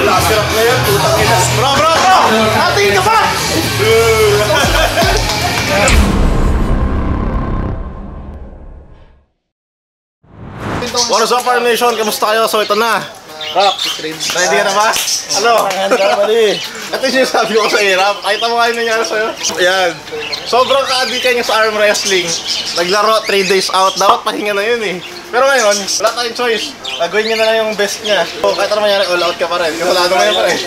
Nakasirap na yan, putang ina. Bro! Atiin ka pa! What is up, Farm Nation? Kamusta kayo? So ito na. Rock, ready ka na ba? Ano? Ito yung sinasabi ko sa hirap. Kahit mo kayo nangyari sa'yo. Ayan. Sobrang ka-addict niya sa arm wrestling. Naglaro 3 days out. Dapat pahinga na yun eh. Pero ngayon, wala tayong choice. Gawin niya na lang yung best niya. So kahit ano mangyari, all out ka pa rin. Kasalado mo yan pa rin.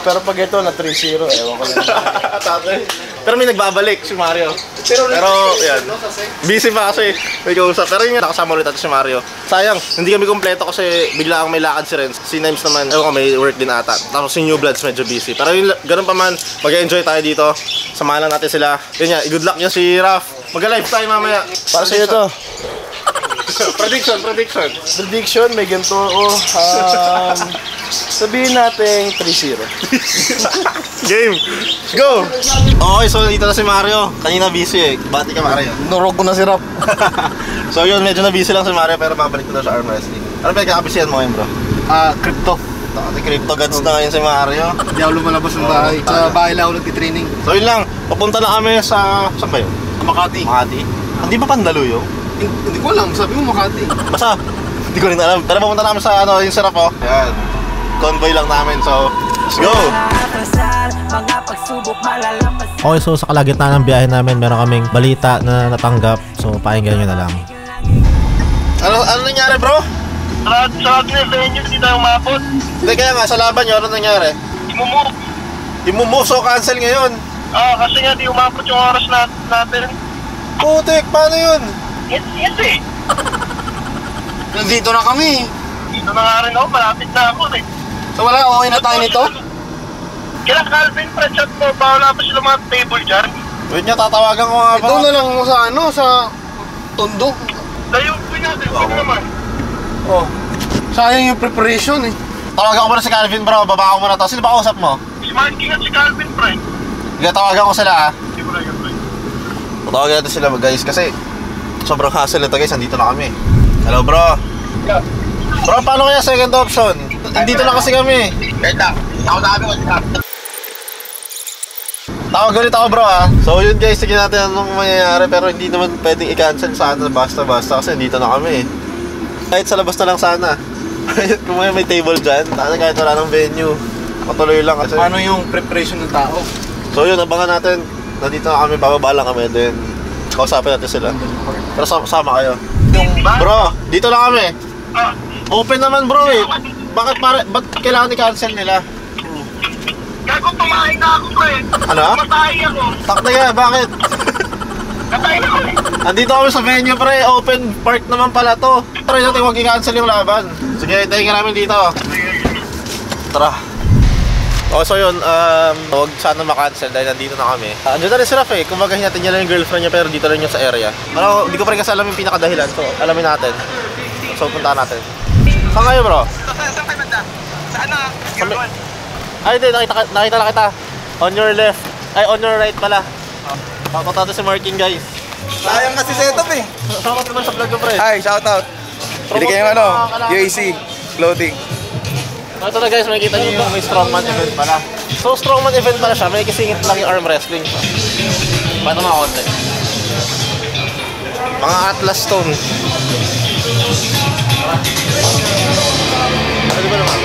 Pero pag ito na 3-0, ewan ko lang. Pero may nagbabalik si Mario. Pero yan. Busy pa kasi. May kausap. Pero yun nga, nakasama ulit natin si Mario. Sayang, hindi kami kompleto kasi bigla ang may lakad si Renz. Si Nimes naman, ewan ko, may work din ata. Tapos si New Bloods medyo busy. Pero yun, ganun pa man, mag-enjoy tayo dito. Samahan lang natin sila. Yun nga, good luck nyo si Raph. Mag-live tayo mamaya. Para sa'yo to. Prediction, may ganito ako. Sabihin natin 3-0. Game! Go! Okay, so dito na si Mario. Kanina busy eh. Bati ka, Mario. Nurog ko na si Rap. So yun, medyo na busy lang si Mario pero babalik na sa arm wrestling. Ano ba yung kakabisihan mo ngayon, bro? Crypto. Crypto gods na ngayon si Mario. Hindi ako lumalabas ng bahay. Sa bahay lang ako nagtitraining. So yun lang, papunta na kami sa... Saan ba yun? Makati. Hindi ba Pandaluyong? Hindi ko alam, sabi mo Makati. Basta, hindi ko rin alam. Pero pupunta namin sa yung sarap oh. Yan. Convoy lang namin, so let's go! Okay, so sa kalagitnaan ng biyahe namin, meron kaming balita na natanggap. So pakinggan nyo na lang. Ano nangyari, bro? Sa atin yung venue, hindi tayo umabot. Hindi, kaya nga, sa laban nyo, ano nangyari? Imumove, so cancel ngayon. Kasi nga di umabot yung oras natin. Putik, paano yun? Yes eh. Nandito na kami. Dito na nga rin ako, malapit na ako eh. So wala, okay na tayo nito? Kailan Calvin, Prechat mo, bawala pa sila mga table dyan. Wait nyo, tatawagan ko nga ba? Ito na lang sa Tondo. Layo ko natin, huwag naman. Oh, sayang yung preparation eh. Tawagan ko muna si Calvin, bro. Baba ko muna to. Sino ba kausap mo? Si Marking at si Calvin, friend. Sige, tawagan ko sila, ha? Hindi ko na yun, friend. Tawagan natin sila, guys, kasi sobrang hassle nito, guys. Nandito na kami. Hello, bro. Yeah. Bro, paano kaya second option? Nandito na kasi kami. Wait lang, ako sabi ko siya. Tawag ulit ako, bro, ha? So, yun, guys. Sige natin anong mangyayari. Pero hindi naman pwedeng i-cancel sana basta-basta kasi nandito na kami. Kahit sa labas na lang sana. Kung may table dyan, kahit wala ng venue. Patuloy lang kasi. Paano yung preparation ng tao? So yun, abangan natin. Nandito na kami, bababa lang kami. Then, kausapin natin sila. Pero sama kayo. Bro, dito na kami. Open naman, bro, eh. Ba't kailangan i-cancel nila? Gago, pumahay na ako, friend. Ano? Matay ako. Takta ka, bakit? Matay na ako eh. Andito kami sa venue, pre. Open park naman pala to. Try natin huwag i-cancel yung laban. Sige, tayo ka namin dito. Tara. O, so yun, huwag sana makancel dahil nandito na kami. Andiyan na rin si Raph eh. Kumbaga natin niya lang yung girlfriend niya pero dito rin yung sa area. Pero hindi ko pa rin kasi alam yung pinakadahilan. So, alamin natin. So, puntaan natin. Saan kayo, bro? Saan kayo banda? Saan na? Ay, hindi. Nakita na kita. On your left. Ay, on your right pala. Papunta si Marking, guys. Sayang kasi setup eh. Shoutout naman sa vlog ko, pre. Hi, shoutout. Bili kayo ng UAC clothing. Ito na, guys, makikita niyo yung may strongman event pala. So, strongman event pala siya. May kisingit lang yung arm wrestling. Paano mga konti? Mga Atlas Stone. Ano ba naman?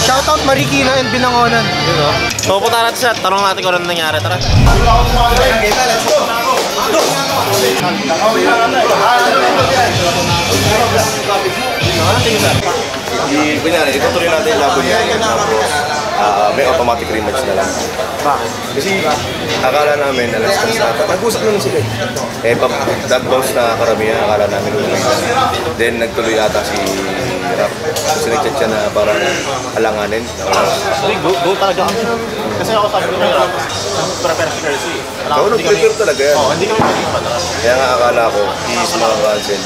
Shoutout Marikina and Binangonan. Yun o. So, punta natin siya. Tanong natin kung ano nangyari. Tara. Let's go. Kunyari, itutuloy natin yung laban niya. May automatic rematch na lang. Bakit? Kasi akala namin alas 3 na. Nag-usap naman sila eh. That bounce na karamihan, akala namin ulit. Then nagtuloy ata si Rap. Kasi nag-chat siya na parang alanganin. Actually, go talaga kami. Kasi ako sabi ko na Rap, prepare si Kersey. Oo, nag-prepare talaga yan. Oo, hindi kami pwedeng patras. Kaya nga akala ko, is mga cancel.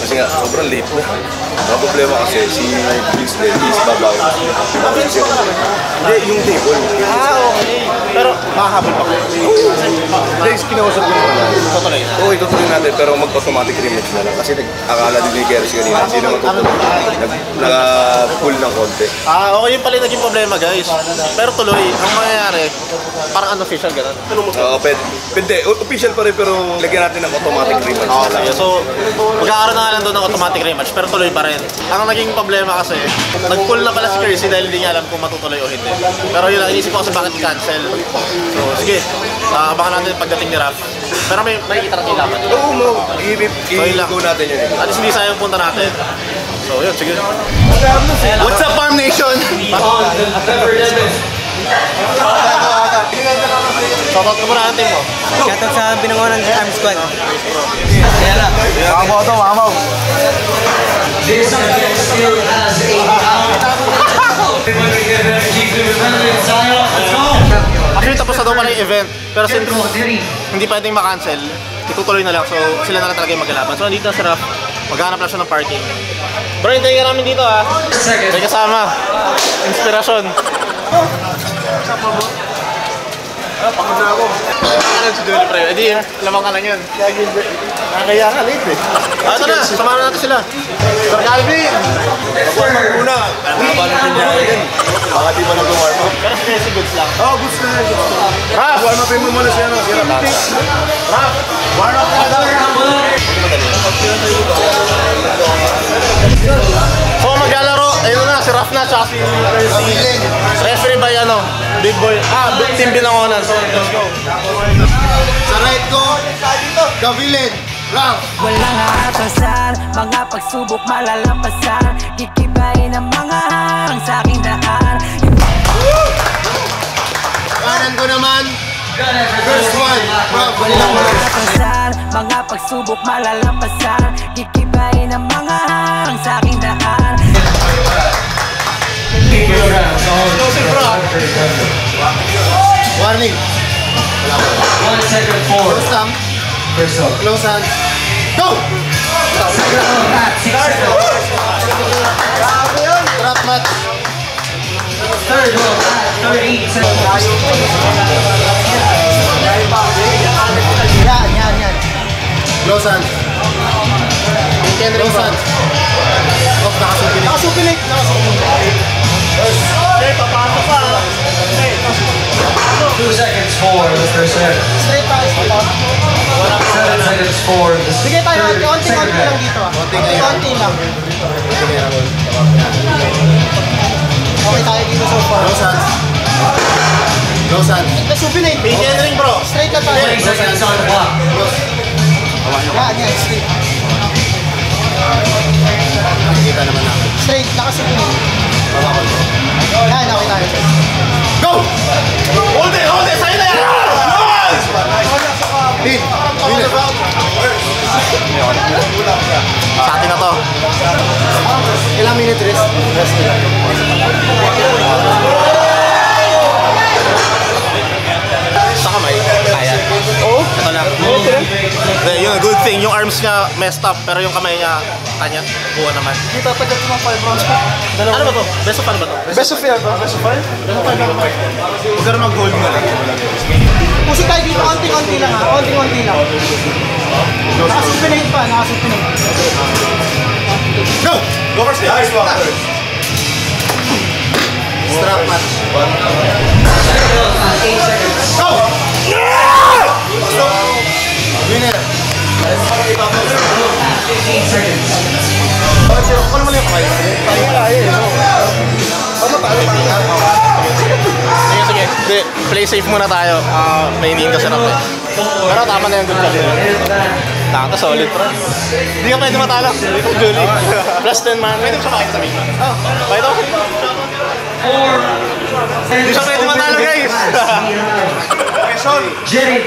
Kasi nga, sobrang late na. Ang problema kasi, si Vince is babaw. Hindi, yung table. Okay. Pero makahabol pa kayo. Guys, kinausap ko naman. Tutuloy na. Oo, itutuloy natin pero mag-automatic rematch na lang. Kasi akala din ni Kersey kanina, hindi naman nag-pull ng konti. Okay yung pala yung naging problema guys. Pero tuloy, ang mangyayari, parang unofficial gano'n. Oo, pwede. Official pa rin pero lagyan natin ng automatic rematch na lang. Okay, so magkakaroon na nga lang doon ng automatic rematch pero tuloy pa rin. Ang naging problema kasi, nag-pull na pala si Kersey dahil hindi niya alam kung matutuloy o hindi. Pero yun lang, inisip ko kasi bakit cancel. So sige, abangan natin pagdating ni Raph. Pero may makikita natin yung laban. Oo, i-go natin yun. At least hindi sayang punta natin. So yun, sige. What's up, Farm Nation? Shoutout ka muna ang team mo. Shoutout sa Binangonan Arm Squad. Makabaw to, makabaw. Actually, tapos na daw pala yung event. Pero since hindi pwedeng makancel, itutuloy na lang. So, sila na lang talaga yung maglalaban. So, nandito na si Raph. Maghanap lang siya ng parking. Bro, hintayin ka namin dito ha. May kasama. Inspirasyon. Pagod na ako. Ano si Johnny Pre? Edi, lamang ka lang yun. Nakakaya ka, late eh. Ito na, samahan natin sila. Sir Calvin! Pagod na muna. Paano nangyari din? Baka di ba nag-warm up? Pero si Jesse goods lang. Oo, goods na yan. Raph! Warm upin mo muna siya. Raph! Warm up ka daw! So maglalaro, ayun na, si Raph na, tsaka si referee by Big Boy, Team Binangonan. So let's go. Sa right ko, Gavilen, Raph. Walang aatasan, mga pagsubok malalampasan. Gigibayin ang mga harang sa aking daan. Kanan ko naman, first one, Raph. Walang aatasan, mga pagsubok malalampasan. Gigibayin ang mga harang sa aking daan. Warning. 1 second forward. First time, First up. close hands, go! Trap match. Third row, 30 seconds. Yan. Close hands. Close hands. Oh, nakasupinate. Okay, papasok pa. 2 seconds for the first set. Straight tayo. 7 seconds for the Sige tayo, third konti-konti lang dito. Konti lang. Okay tayo dito so far. Close hands. Nasupinate. Bigyan ring bro. Straight na tayo. 20 seconds on the clock. Yan, straight. Nakikita naman natin. Straight, nakasupinate. Yan, okay tayo. Go! Hold it! Sa'yo na yan! Lead. Sa atin na to. Ilang minute rest? Rest nila. Sa kamay. Kaya. Oo. Ito lang. Yun, good thing. Yung arms niya messed up, pero yung kamay niya, kanya, buo naman. Hindi tatagat ko ng 5 rounds pa. Ano ba to? Best of ano ba to? Best of 5 ba? Best of 5? Huwag ka na mag-hold mo lang. Pusin tayo dito, konti-konti lang ha. Konti-konti lang. Nakasupinate pa, nakasupinate. Go! Go first. Nice one. Strap match. 8 seconds. Go! Winner. 15 seconds. Ano naman yung kamay? Tayo kaya eh. Ano tayo? Sige. Hindi, play safe muna tayo. May iniin kasi naman. Pero tama na yung good call. Tama, solid bro. Hindi ka pwede matalo. Julie. Plus 10 man. Pwede mo siya makita sa video. Pakita ko. Hindi siya pwede matalo guys. Jerry.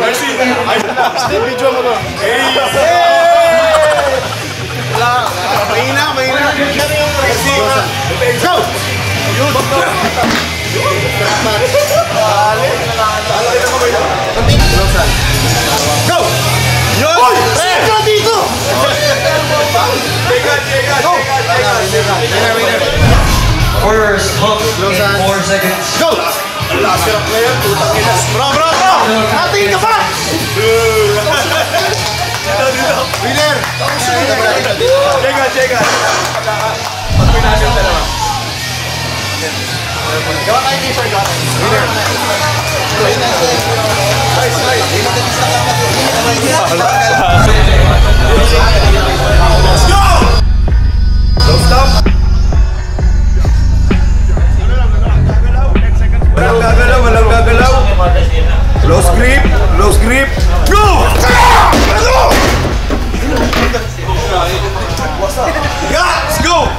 Steve, video mo to. Mahina. Go! Go! Yun! Oy! Go dito! First hook in 4 seconds. Go! Sirap na yan, putang ina. Bro! Natiin ka pa! Dito. Winner! Check it. Pag-pinasyon dalawa. Gawa tayo t-shirt, gawa tayo. Winner. Let's go! Don't stop! Walang gagalaw. Close grip. Go! Let's go!